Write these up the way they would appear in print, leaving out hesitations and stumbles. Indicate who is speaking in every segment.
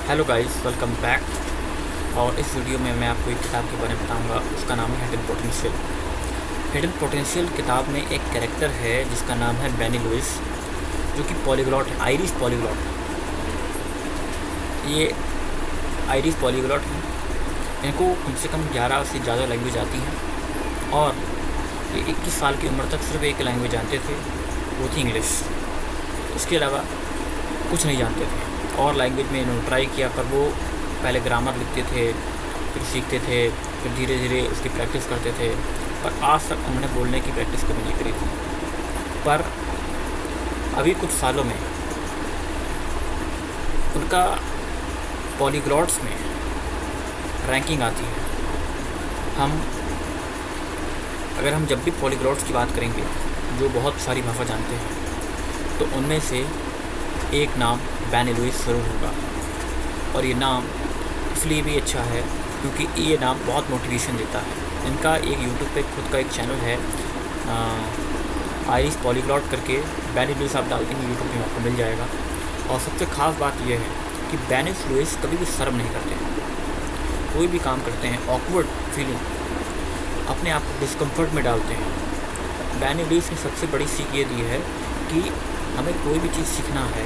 Speaker 1: Hello guys, welcome back. और इस video में मैं आपको एक किताब के बारे में बताऊंगा। उसका नाम है हिडन पोटेंशियल। हिडन पोटेंशियल किताब में एक कैरेक्टर है जिसका नाम है बेनी लुइस, जो कि पॉलीग्लॉट है, आयरिश पॉलीग्लॉट। ये आयरिश पॉलीग्लॉट हैं। इनको कम से कम 11 से ज़्यादा लैंग्वेज आती हैं और ये 21 साल की उम्र तक सिर्फ एक लैंग्वेज जानते थे, वो थी इंग्लिश। इसके अलावा कुछ नहीं जानते थे। और लैंग्वेज में इन्होंने ट्राई किया, पर वो पहले ग्रामर लिखते थे, फिर सीखते थे, फिर धीरे धीरे उसकी प्रैक्टिस करते थे, पर आज तक उन्होंने बोलने की प्रैक्टिस कभी नहीं करी थी। पर अभी कुछ सालों में उनका पॉलीग्लॉट्स में रैंकिंग आती है। अगर हम जब भी पॉलीग्लॉट्स की बात करेंगे जो बहुत सारी भाषा जानते हैं, तो उनमें से एक नाम बेनी लुइस ज़रूर होगा। और ये नाम इसलिए भी अच्छा है क्योंकि ये नाम बहुत मोटिवेशन देता है। इनका एक यूट्यूब पे खुद का एक चैनल है, आयरिश पॉलीग्लॉट करके। बेनी लुइस आप डाल देंगे यूट्यूब में, आपको मिल जाएगा। और सबसे ख़ास बात यह है कि बेनी लुइस कभी भी शर्म नहीं करते हैं। कोई भी काम करते हैं, ऑकवर्ड फीलिंग, अपने आप को डिस्कम्फर्ट में डालते हैं। बेनी लुइस ने सबसे बड़ी सीख ये दी है कि हमें कोई भी चीज़ सीखना है,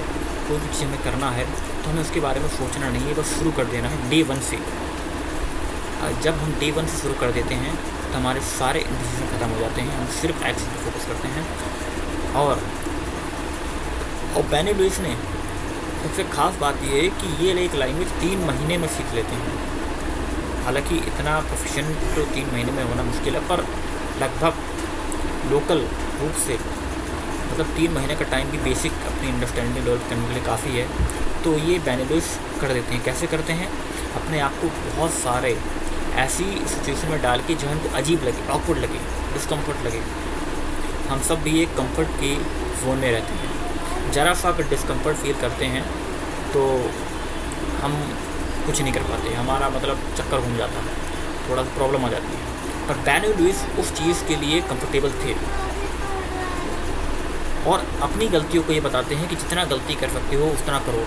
Speaker 1: कोई भी चीज़ हमें करना है, तो हमें उसके बारे में सोचना नहीं है, बस शुरू कर देना है डे 1 से। जब हम डे 1 से शुरू कर देते हैं तो हमारे सारे इंडिसीजन ख़त्म हो जाते हैं। हम सिर्फ एक्शन पर फोकस करते हैं। और बेनी लुइस ने सबसे ख़ास बात यह है कि ये एक लैंग्वेज 3 महीने में सीख लेते हैं। हालांकि इतना प्रोफेशन तो 3 महीने में होना मुश्किल है, पर लगभग लोकल रूप से मतलब 3 महीने का टाइम भी बेसिक अपनी अंडरस्टैंडिंग डेवलप करने के लिए काफ़ी है। तो ये बेनी लुइस कर देते हैं। कैसे करते हैं? अपने आप को बहुत सारे ऐसी सिचुएशन में डाल के जो हमको अजीब लगे, ऑकवर्ड लगे, डिस्कम्फर्ट लगे। हम सब भी एक कंफर्ट के जोन में रहते हैं। ज़रा सा अगर डिस्कम्फर्ट फील करते हैं तो हम कुछ नहीं कर पाते, हमारा मतलब चक्कर घूम जाता है, थोड़ा सा प्रॉब्लम आ जाती है। पर बेनी लुइस उस चीज़ के लिए कंफर्टेबल थे और अपनी गलतियों को ये बताते हैं कि जितना गलती कर सकते हो उतना करो,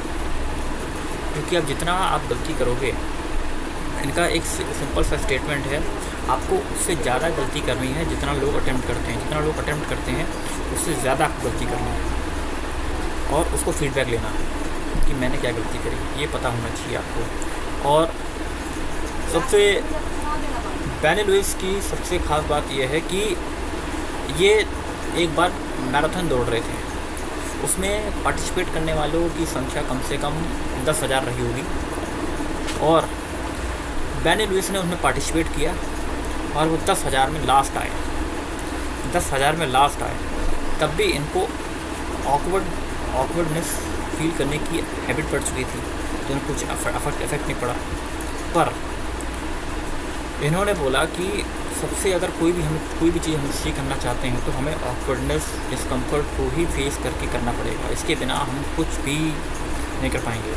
Speaker 1: क्योंकि अब जितना आप गलती करोगे, इनका एक सिंपल सा स्टेटमेंट है, आपको उससे ज़्यादा गलती करनी है जितना लोग अटेम्प्ट करते हैं। जितना लोग अटेम्प्ट करते हैं उससे ज़्यादा आपको गलती करनी है और उसको फीडबैक लेना है कि मैंने क्या गलती करी, ये पता होना चाहिए आपको। और सबसे बेनी लुइस की सबसे ख़ास बात यह है कि ये एक बार मैराथन दौड़ रहे थे, उसमें पार्टिसिपेट करने वालों की संख्या कम से कम 10,000 रही होगी। और बेनी लुइस ने उसमें पार्टिसिपेट किया और वो 10,000 में लास्ट आए। 10,000 में लास्ट आए, तब भी इनको ऑकवर्डनेस फील करने की हैबिट पड़ चुकी थी, तो इनको कुछ इफेक्ट नहीं पड़ा। पर इन्होंने बोला कि सबसे अगर कोई भी चीज़ हम सीख करना चाहते हैं तो हमें ऑकवर्डनेस, डिस्कम्फर्ट को ही फेस करके करना पड़ेगा। इसके बिना हम कुछ भी नहीं कर पाएंगे।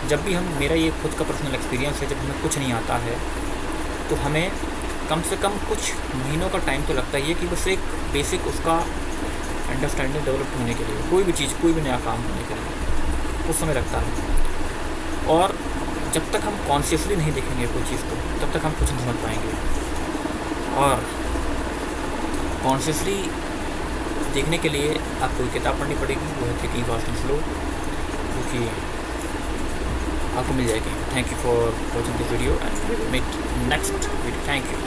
Speaker 1: जब भी मेरा ये खुद का पर्सनल एक्सपीरियंस है, जब हमें कुछ नहीं आता है तो हमें कम से कम कुछ महीनों का टाइम तो लगता ही है कि बस एक बेसिक उसका अंडरस्टैंडिंग डेवलप होने के लिए, कोई भी चीज़, कोई भी नया काम होने के लिए कुछ समय लगता है। और जब तक हम कॉन्शियसली नहीं देखेंगे कोई चीज़ को, तब तक हम कुछ नहीं समझ पाएंगे। और कॉन्शियसली देखने के लिए आपको एक किताब पढ़नी पड़ेगी, वो है थिंकिंग फास्ट एंड स्लो, क्योंकि आपको मिल जाएगी। Thank you for watching this video and meet next video. Thank you.